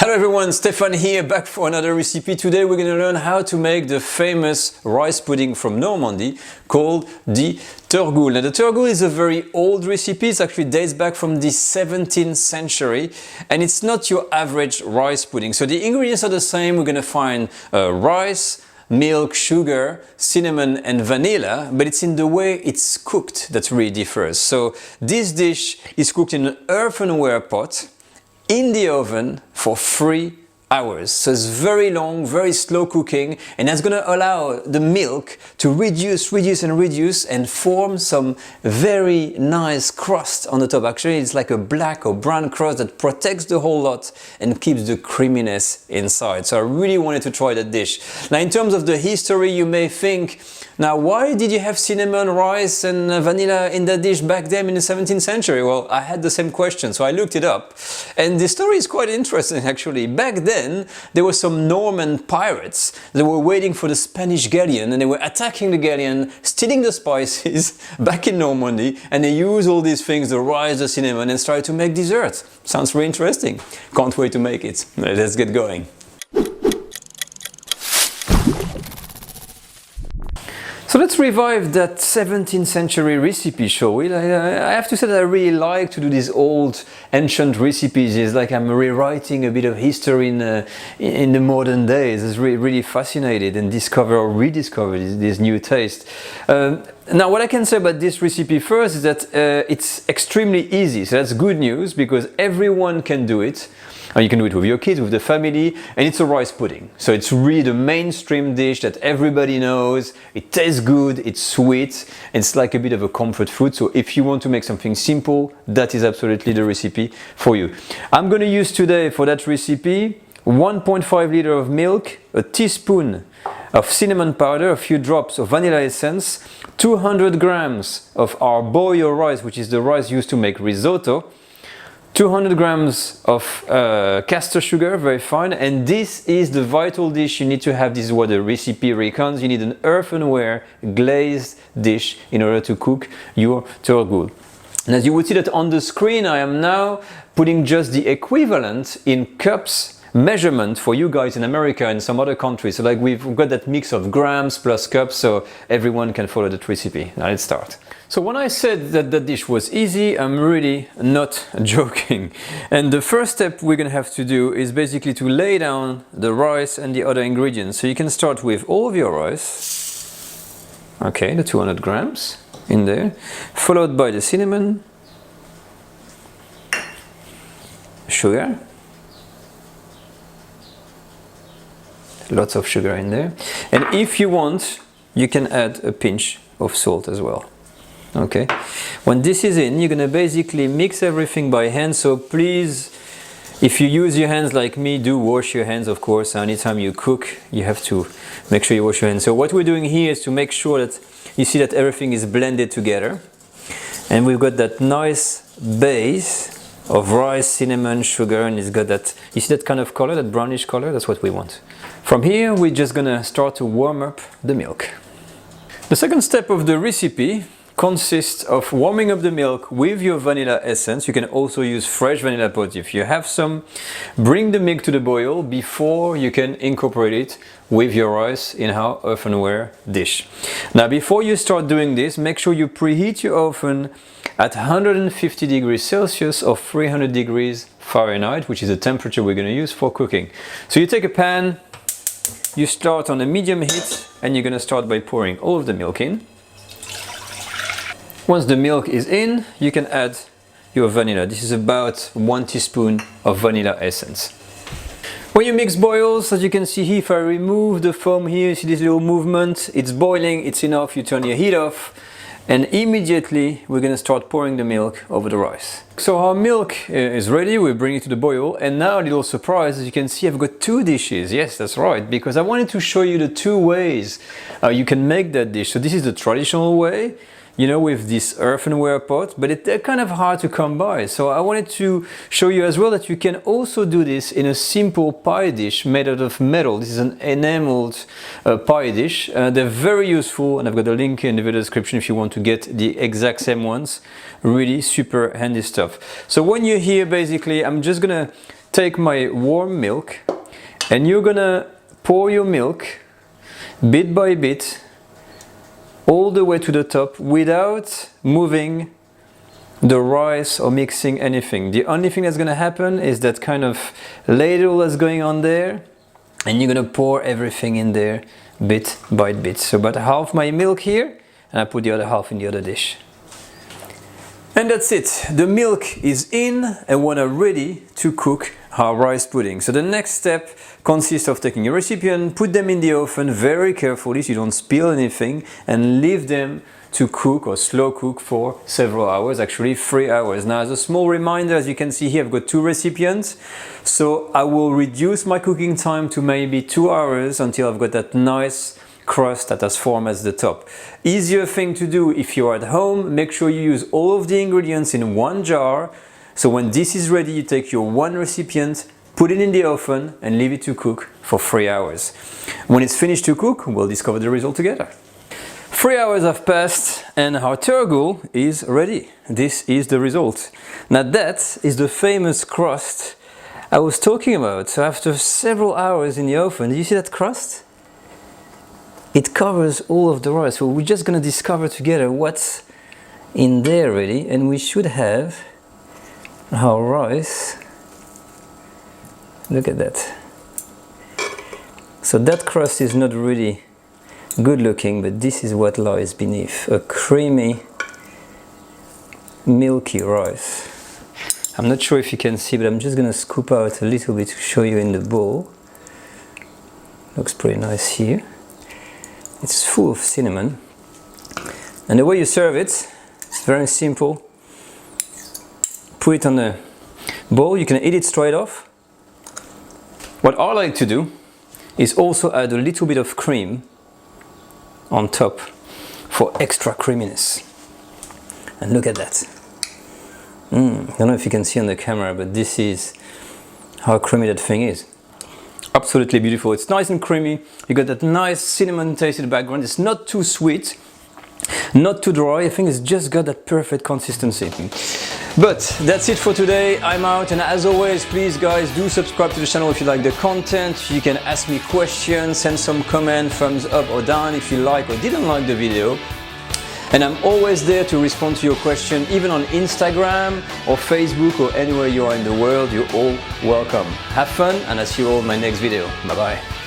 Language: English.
Hello everyone, Stefan here, back for another recipe. Today we're going to learn how to make the famous rice pudding from Normandy called the Turgoule. Now the Turgoule is a very old recipe, it actually dates back from the 17th century and it's not your average rice pudding. So the ingredients are the same. We're going to find rice, milk, sugar, cinnamon and vanilla, but it's in the way it's cooked that really differs. So this dish is cooked in an earthenware pot in the oven for 3 hours. So it's very long, very slow cooking, and that's going to allow the milk to reduce and form some very nice crust on the top. Actually, it's like a black or brown crust that protects the whole lot and keeps the creaminess inside. So I really wanted to try that dish. Now, in terms of the history, you may think, now why did you have cinnamon, rice and vanilla in that dish back then in the 17th century? Well, I had the same question, so I looked it up. And the story is quite interesting actually. Back then, there were some Norman pirates that were waiting for the Spanish galleon, and they were attacking the galleon, stealing the spices back in Normandy, and they used all these things, the rice, the cinnamon, and started to make dessert. Sounds really interesting. Can't wait to make it. Let's get going. So let's revive that 17th century recipe, shall we? I have to say that I really like to do these old ancient recipes. It's like I'm rewriting a bit of history in the modern days. It's really fascinated and discover or rediscover this new taste. Now what I can say about this recipe first is that it's extremely easy. So that's good news because everyone can do it. You can do it with your kids, with the family, and it's a rice pudding. So it's really the mainstream dish that everybody knows. It tastes good, it's sweet, it's like a bit of a comfort food. So if you want to make something simple, that is absolutely the recipe for you. I'm going to use today for that recipe 1.5 liter of milk, a teaspoon of cinnamon powder, a few drops of vanilla essence, 200 grams of arborio rice, which is the rice used to make risotto, 200 grams of castor sugar, very fine, and this is the vital dish you need to have. This is what the recipe recounts. You need an earthenware glazed dish in order to cook your turgoule. And as you would see that on the screen, I am now putting just the equivalent in cups measurement for you guys in America and some other countries. So like we've got that mix of grams plus cups, so everyone can follow that recipe. Now let's start. So when I said that the dish was easy, I'm really not joking. And the first step we're gonna have to do is basically to lay down the rice and the other ingredients. So you can start with all of your rice. Okay, the 200 grams in there, followed by the cinnamon, sugar, lots of sugar in there, and if you want you can add a pinch of salt as well. Okay, when this is in, you're gonna basically mix everything by hand. So please, if you use your hands like me, do wash your hands, of course. Anytime you cook you have to make sure you wash your hands. So what we're doing here is to make sure that you see that everything is blended together, and we've got that nice base of rice, cinnamon, sugar, and it's got that, you see that kind of color, that brownish color. That's what we want. From here we're just gonna start to warm up the milk. The second step of the recipe consists of warming up the milk with your vanilla essence. You can also use fresh vanilla pods if you have some. Bring the milk to the boil before you can incorporate it with your rice in our earthenware dish. Now before you start doing this, make sure you preheat your oven at 150 degrees Celsius or 300 degrees Fahrenheit, which is the temperature we're going to use for cooking. So you take a pan, you start on a medium heat, and you're going to start by pouring all of the milk in. Once the milk is in, you can add your vanilla. This is about 1 teaspoon of vanilla essence. When your mix boils, as you can see here, if I remove the foam here, you see this little movement, it's boiling, it's enough, you turn your heat off, and immediately we're going to start pouring the milk over the rice. So our milk is ready, we bring it to the boil, and now a little surprise, as you can see I've got 2 dishes. Yes, that's right, because I wanted to show you the 2 ways you can make that dish. So this is the traditional way, you know, with this earthenware pot, but they're kind of hard to come by. So I wanted to show you as well that you can also do this in a simple pie dish made out of metal. This is an enameled pie dish. They're very useful, and I've got a link in the video description if you want to get the exact same ones. Really super handy stuff. So when you're here, basically, I'm just gonna take my warm milk and you're gonna pour your milk bit by bit all the way to the top without moving the rice or mixing anything. The only thing that's gonna happen is that kind of ladle that's going on there, and you're gonna pour everything in there bit by bit. So about half my milk here, and I put the other half in the other dish. And that's it. The milk is in and we're ready to cook our rice pudding. So the next step consists of taking a recipient, put them in the oven very carefully so you don't spill anything, and leave them to cook or slow cook for several hours, actually 3 hours. Now, as a small reminder, as you can see here, I've got 2 recipients, so I will reduce my cooking time to maybe 2 hours until I've got that nice crust that has formed at the top. Easier thing to do if you're at home, make sure you use all of the ingredients in one jar. So when this is ready, you take your 1 recipient, put it in the oven and leave it to cook for 3 hours. When it's finished to cook, we'll discover the result together. 3 hours have passed and our turgle is ready. This is the result. Now that is the famous crust I was talking about. So after several hours in the oven, do you see that crust? It covers all of the rice. So we're just going to discover together what's in there really, and we should have our rice. Look at that. So that crust is not really good looking, but this is what lies beneath. A creamy, milky rice. I'm not sure if you can see, but I'm just going to scoop out a little bit to show you in the bowl. Looks pretty nice here. It's full of cinnamon. And the way you serve it, it's very simple. Put it on a bowl, you can eat it straight off. What I like to do is also add a little bit of cream on top for extra creaminess. And look at that. I don't know if you can see on the camera, but this is how creamy that thing is. Absolutely beautiful. It's nice and creamy. You got that nice cinnamon taste in the background. It's not too sweet, not too dry. I think it's just got that perfect consistency. But that's it for today. I'm out, and as always, please guys, do subscribe to the channel if you like the content. You can ask me questions, send some comment, thumbs up or down if you like or didn't like the video. And I'm always there to respond to your question, even on Instagram or Facebook or anywhere you are in the world. You're all welcome. Have fun, and I'll see you all in my next video. Bye bye.